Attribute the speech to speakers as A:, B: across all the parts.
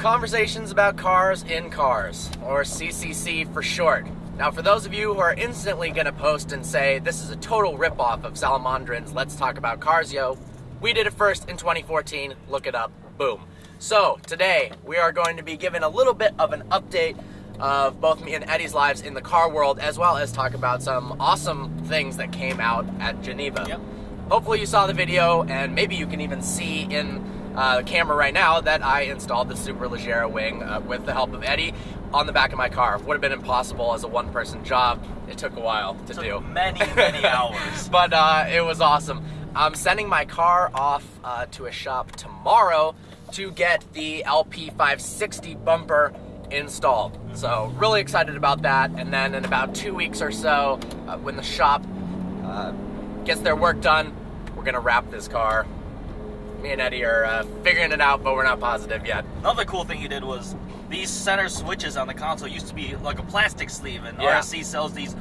A: Conversations about cars in cars, or CCC for short. Now, for those of you who are instantly going to post and say, this is a total ripoff of Salamandrin's Let's Talk About Cars, yo, we did it first in 2014. Look it up. Boom. So, today, we are going to be giving a little bit of an update of both me and Eddie's lives in the car world, as well as talk about some awesome things that came out at Geneva.
B: Yep.
A: Hopefully you saw the video, and maybe you can even see in the camera right now that I installed the Superleggera wing with the help of Eddie on the back of my car. Would have been impossible as a one-person job. It took a while to do.
B: Many hours.
A: But it was awesome. I'm sending my car off to a shop tomorrow to get the LP560 bumper installed. So really excited about that. And then in about 2 weeks or so, when the shop gets their work done, we're gonna wrap this car. Me and Eddie are figuring it out, but we're not positive yet.
B: Another cool thing you did was these center switches on the console used to be like a plastic sleeve, and RSC sells these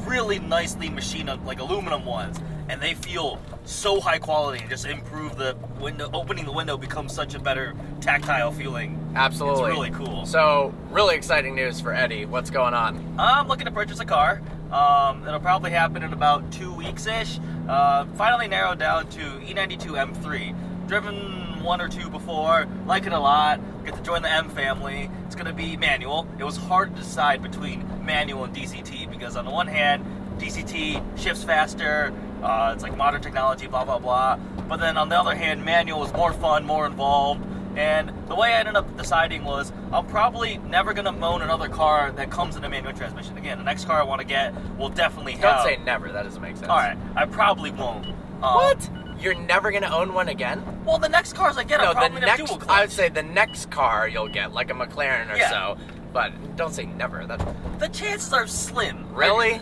B: really nicely machined, like aluminum ones, and they feel so high quality and just improve the window. Opening the window becomes such a better tactile feeling.
A: Absolutely.
B: It's really cool.
A: So, really exciting news for Eddie. What's going on?
B: I'm looking to purchase a car. It'll probably happen in about 2 weeks-ish. Finally narrowed down to E92 M3. Driven one or two before, like it a lot, get to join the M family. It's going to be manual. It was hard to decide between manual and DCT because on the one hand, DCT shifts faster, it's like modern technology, blah, blah, blah. But then on the other hand, manual is more fun, more involved. And the way I ended up deciding was I'm probably never going to own another car that comes in a manual transmission. Again, the next car I want to get will definitely have...
A: Don't say never, that doesn't make sense.
B: Alright, I probably won't.
A: What? You're never going to own one again?
B: Well, the next cars I get are probably going to have dual clutch.
A: I would say the next car you'll get, like a McLaren or so. But don't say never.
B: The chances are slim.
A: Really?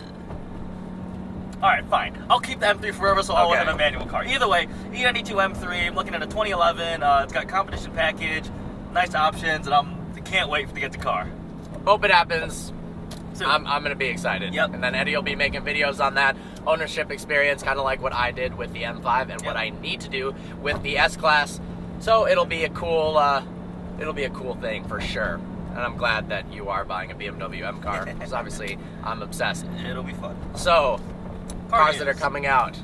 B: Alright, fine. I'll keep the M3 forever, so I'll have a manual car. Either way, E92 M3, I'm looking at a 2011. It's got competition package, nice options, and I can't wait to get the car.
A: Hope it happens.
B: Soon.
A: I'm going to be excited.
B: Yep.
A: And then Eddie will be making videos on that ownership experience, kind of like what I did with the M5 and what I need to do with the S-Class. So it'll be a cool thing for sure. And I'm glad that you are buying a BMW M car, because obviously I'm obsessed.
B: It'll be fun.
A: So, cars that are coming out.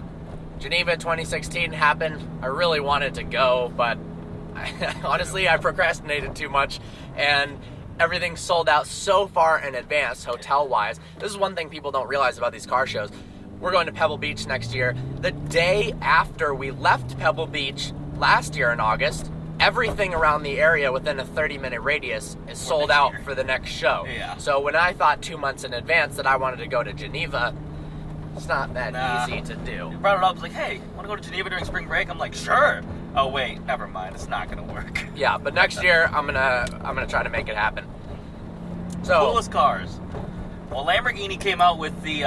A: Geneva 2016 happened. I really wanted to go, but honestly, I procrastinated too much, and everything sold out so far in advance, hotel-wise. This is one thing people don't realize about these car shows. We're going to Pebble Beach next year. The day after we left Pebble Beach last year in August, everything around the area within a 30-minute radius is sold out for the next show.
B: Yeah.
A: So when I thought 2 months in advance that I wanted to go to Geneva, it's not that easy to do.
B: You brought it up, like, hey, want to go to Geneva during spring break? I'm like, sure. Oh wait, never mind. It's not gonna work.
A: Yeah, but next year I'm gonna try to make it happen. So
B: coolest cars. Well, Lamborghini came out with the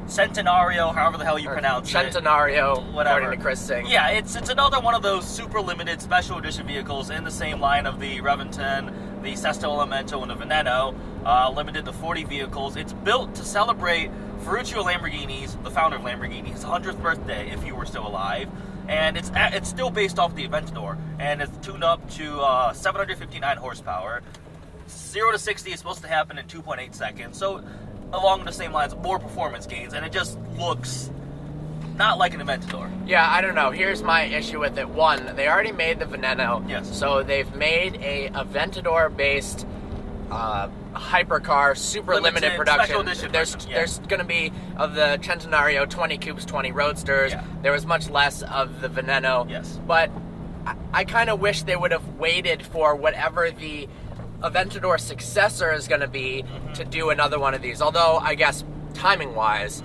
B: Centenario, however the hell you pronounce it.
A: Centenario,
B: whatever.
A: according to Chris Singh.
B: Yeah, it's another one of those super limited special edition vehicles in the same line of the Reventon, the Sesto Elemento, and the Veneno. Limited to 40 vehicles. It's built to celebrate Ferruccio Lamborghini's, the founder of Lamborghini, his 100th birthday, if he were still alive. And it's still based off the Aventador, and it's tuned up to 759 horsepower. 0 to 60 is supposed to happen in 2.8 seconds, so along the same lines, more performance gains, and it just looks not like an Aventador.
A: Yeah, I don't know. Here's my issue with it. One, they already made the Veneno, so they've made a Aventador-based hypercar, super limited production. There's going to be, of the Centenario, 20 Coupes, 20 Roadsters.
B: Yeah.
A: There was much less of the Veneno.
B: Yes.
A: But I kind of wish they would have waited for whatever the Aventador successor is going to be to do another one of these. Although, I guess, timing-wise,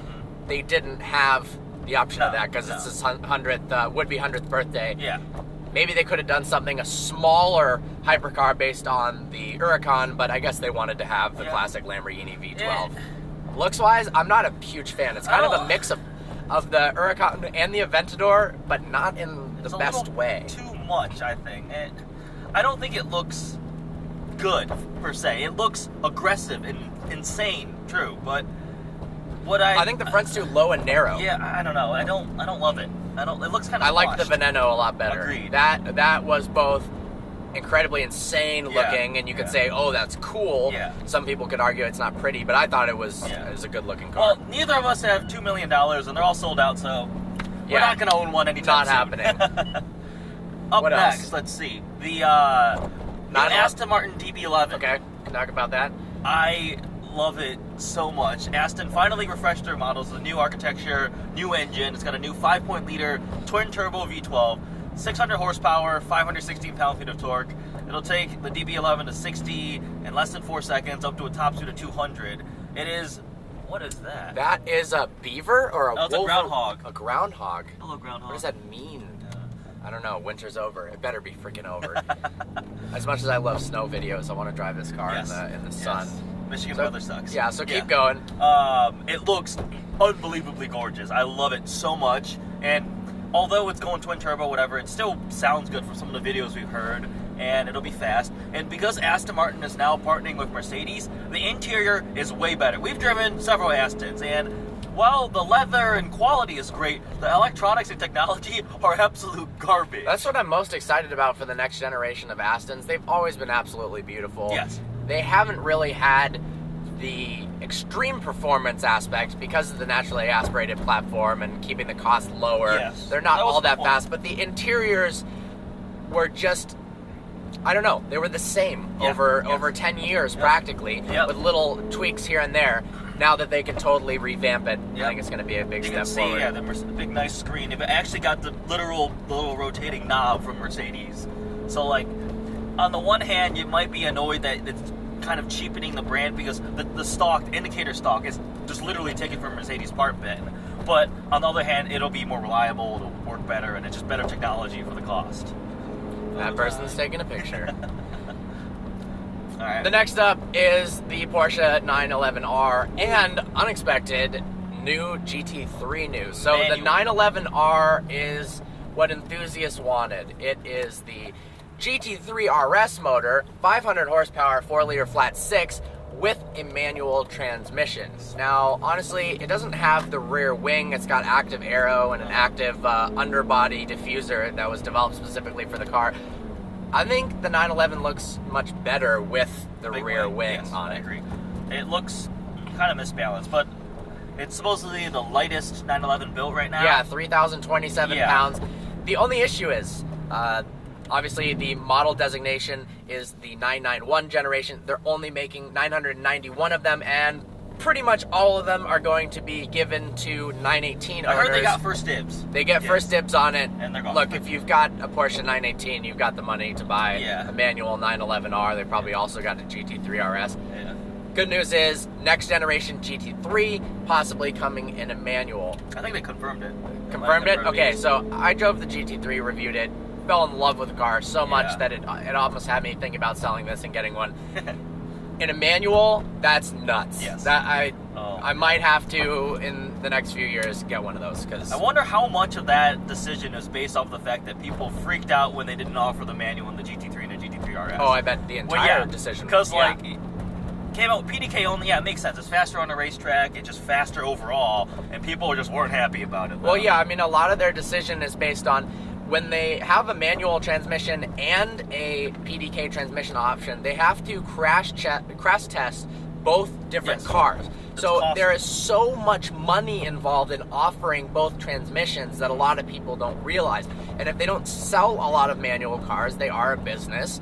A: they didn't have the option of that because it's his 100th, would-be 100th birthday.
B: Yeah.
A: Maybe they could have done something, a smaller hypercar based on the Huracan, but I guess they wanted to have the classic Lamborghini V12. Looks-wise, I'm not a huge fan. It's kind of a mix of the Huracan and the Aventador, but not in the best way.
B: Too much, I think. I don't think it looks good, per se. It looks aggressive and insane, true, but I
A: think the front's too low and narrow.
B: Yeah, I don't know. I don't love it. It looks kind of
A: I like the Veneno a lot better.
B: Agreed.
A: That was both incredibly insane
B: Yeah.
A: looking, and you could
B: Yeah.
A: say, oh, that's cool.
B: Yeah.
A: Some people could argue it's not pretty, but I thought it was a good looking car.
B: Well, neither of us have $2 million, and they're all sold out, so we're not going to own one anytime
A: Not
B: soon.
A: happening.
B: Up
A: What
B: next,
A: else?
B: let's see. The new Aston Martin DB11.
A: Okay, can talk about that.
B: I love it so much. Aston finally refreshed their models with a new architecture, new engine. It's got a new 5.0-liter twin-turbo V12, 600 horsepower, 516 pound-feet of torque. It'll take the DB11 to 60 in less than 4 seconds, up to a top speed of 200. It is... What is that?
A: That is a beaver or a
B: It's a
A: wolf?
B: groundhog.
A: A groundhog.
B: Hello, groundhog.
A: What does that mean? I don't know. Winter's over. It better be freaking over. As much as I love snow videos, I want to drive this car in the sun.
B: Michigan weather sucks.
A: Yeah, so keep going.
B: It looks unbelievably gorgeous. I love it so much. And although it's going twin turbo, whatever, it still sounds good from some of the videos we've heard. And it'll be fast. And because Aston Martin is now partnering with Mercedes, the interior is way better. We've driven several Astons, and while the leather and quality is great, the electronics and technology are absolute garbage.
A: That's what I'm most excited about for the next generation of Astons. They've always been absolutely beautiful.
B: Yes.
A: They haven't really had the extreme performance aspect because of the naturally aspirated platform and keeping the cost lower.
B: Yes.
A: They're not
B: That was
A: all
B: the
A: that
B: point.
A: fast, but the interiors were just, I don't know, they were the same over 10 years practically, with little tweaks here and there. Now that they can totally revamp it, I think it's going to be a big step forward.
B: You can see, the big nice screen. They've actually got the little rotating knob from Mercedes. So, like, on the one hand, you might be annoyed that it's kind of cheapening the brand because the stock, the indicator stock, is just literally taken from Mercedes part bin. But on the other hand, it'll be more reliable, it'll work better, and it's just better technology for the cost.
A: That person's taking a picture.
B: All right.
A: The next up is the Porsche 911R and unexpected new GT3 news. So the 911R is what enthusiasts wanted. It is the GT3 RS motor, 500 horsepower, 4-liter flat 6 with a manual transmission. Now, honestly, it doesn't have the rear wing. It's got active aero and an active underbody diffuser that was developed specifically for the car. I think the 911 looks much better with the rear wing on it.
B: I agree. It looks kind of misbalanced, but it's supposedly the lightest 911 built right now.
A: Yeah, 3,027 pounds. The only issue is, obviously the model designation is the 991 generation. They're only making 991 of them, and pretty much all of them are going to be given to 918 owners.
B: I heard they got first dibs.
A: They get first dibs on it.
B: And they're gone.
A: Look, if you've got a Porsche 918, you've got the money to buy a manual 911R. They probably also got a GT3 RS.
B: Yeah.
A: Good news is, next generation GT3 possibly coming in a manual.
B: I think they confirmed it.
A: Confirmed it? Okay, so I drove the GT3, reviewed it, fell in love with the car so much that it almost had me thinking about selling this and getting one. In a manual, that's nuts.
B: Yes.
A: That I might have to, in the next few years, get one of those. Cause
B: I wonder how much of that decision is based off the fact that people freaked out when they didn't offer the manual in the GT3 and the GT3 RS.
A: Oh, I bet the entire decision.
B: Because, like, came out with PDK only, it makes sense. It's faster on the racetrack, it's just faster overall, and people just weren't happy about it.
A: Well, yeah, I mean, a lot of their decision is based on when they have a manual transmission and a PDK transmission option, they have to crash test both different cars. So there is so much money involved in offering both transmissions that a lot of people don't realize. And if they don't sell a lot of manual cars, they are a business,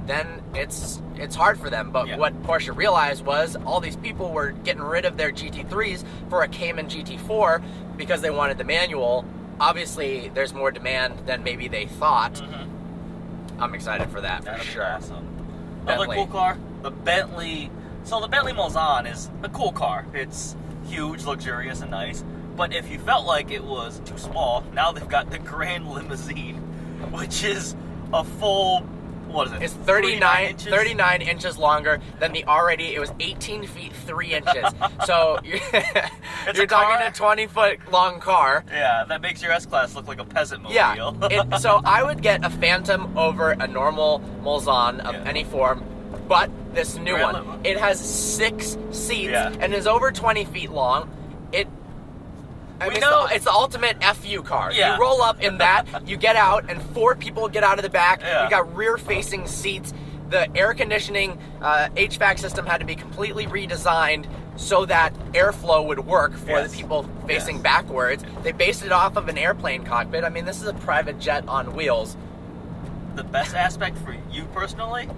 A: then it's hard for them. But what Porsche realized was all these people were getting rid of their GT3s for a Cayman GT4 because they wanted the manual. Obviously, there's more demand than maybe they thought. I'm excited for that, for sure.
B: Awesome.
A: Bentley.
B: Another cool car, the Bentley. So the Bentley Mulsanne is a cool car. It's huge, luxurious, and nice. But if you felt like it was too small, now they've got the Grand Limousine, which is a full, what is it?
A: It's 39 inches longer than the already, it was 18 feet 3 inches. So you're talking a 20-foot long car.
B: Yeah, that makes your S-Class look like a peasant mobile.
A: Yeah, so I would get a Phantom over a normal Mulsanne of any form, but this new one, it has 6 seats and is over 20 feet long. I mean,
B: know
A: it's the ultimate FU car.
B: Yeah.
A: You roll up in that, you get out, and 4 people get out of the back.
B: Yeah.
A: You got rear-facing seats. The air conditioning HVAC system had to be completely redesigned so that airflow would work for the people facing backwards. They based it off of an airplane cockpit. I mean, this is a private jet on wheels.
B: The best aspect for you personally,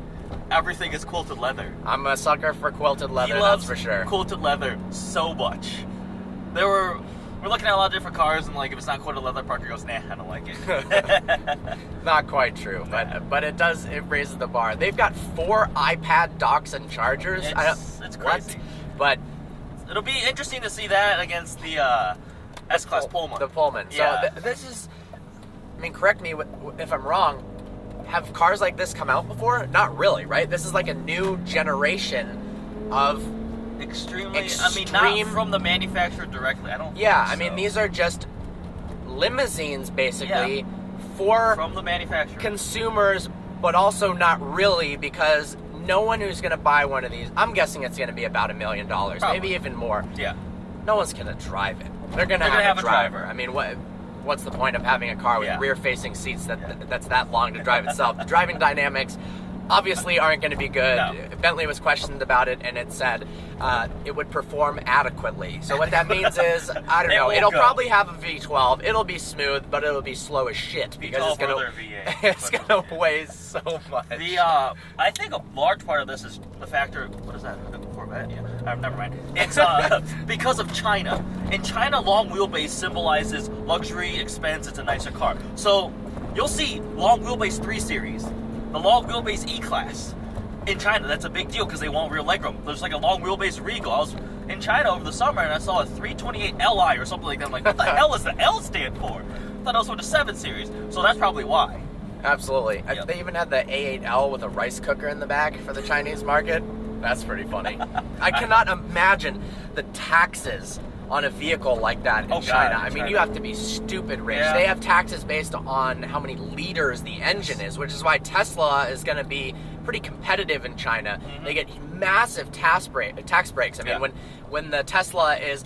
B: everything is quilted leather.
A: I'm a sucker for quilted leather,
B: He loves
A: that's for sure.
B: quilted leather so much. We're looking at a lot of different cars, and like if it's not quilted leather, Parker goes, nah, I don't like it.
A: Not quite true, but it raises the bar. They've got 4 iPad docks and chargers.
B: It's crazy.
A: But
B: it'll be interesting to see that against the S-Class Pullman.
A: The Pullman.
B: Yeah.
A: So this is, I mean, correct me if I'm wrong, have cars like this come out before? Not really, right? This is like a new generation of
B: Extremely, I mean, not from the manufacturer directly. I don't.
A: Yeah,
B: think
A: I mean,
B: so.
A: these are just limousines basically for
B: from the manufacturer.
A: consumers, but also not really, because no one who's going to buy one of these, I'm guessing it's going to be about $1 million, maybe even more.
B: Yeah.
A: No one's going to drive it. They're going to have a driver. I mean, what's the point of having a car with rear-facing seats that's that long to drive itself? The driving dynamics obviously aren't going to be good.
B: No.
A: Bentley was questioned about it, and it said it would perform adequately. So what that means is, I don't know, it'll probably have a V12. It'll be smooth, but it'll be slow as shit because it's going to weigh so much.
B: I think a large part of this is the factor. What is that? A Corvette? Yeah. Never mind. It's because of China. In China, long wheelbase symbolizes luxury, expense. It's a nicer car. So you'll see long wheelbase 3 Series. The long wheelbase E-Class in China, that's a big deal because they want real legroom. There's like a long wheelbase Regal. I was in China over the summer and I saw a 328 Li or something like that. I'm like, what the hell does the L stand for? I thought it was for the 7 Series. So that's probably why.
A: Absolutely. They even had the A8L with a rice cooker in the back for the Chinese market. That's pretty funny. I cannot imagine the taxes on a vehicle like that in China. I mean, you have to be stupid rich.
B: Yeah.
A: They have taxes based on how many liters the engine is, which is why Tesla is going to be pretty competitive in China.
B: Mm-hmm.
A: They get massive tax breaks. I mean, when the Tesla is,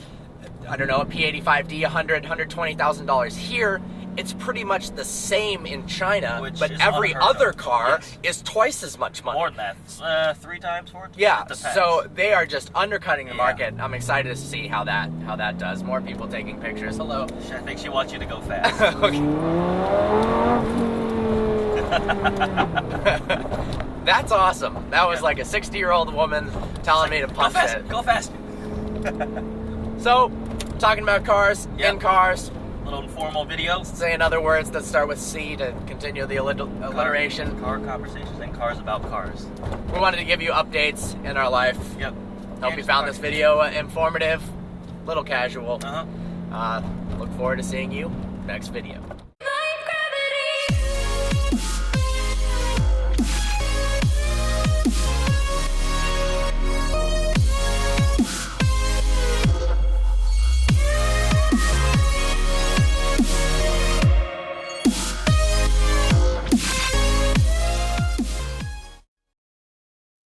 A: I don't know, a P85D, $120,000 here, it's pretty much the same in China, but every other car is twice as much money.
B: More than that, 3 times, 4 times?
A: Yeah, so they are just undercutting the market. I'm excited to see how that does. More people taking pictures. Hello.
B: I think she wants you to go fast.
A: That's awesome. That was like a 60-year-old woman telling me to pump it.
B: Go fast.
A: So, talking about cars, in cars.
B: Little informal video.
A: Saying other words that start with C to continue the alliteration.
B: Car conversations and cars about cars.
A: We wanted to give you updates in our life.
B: Yep.
A: Hope you found this video informative, little casual.
B: Uh-huh.
A: Look forward to seeing you next video.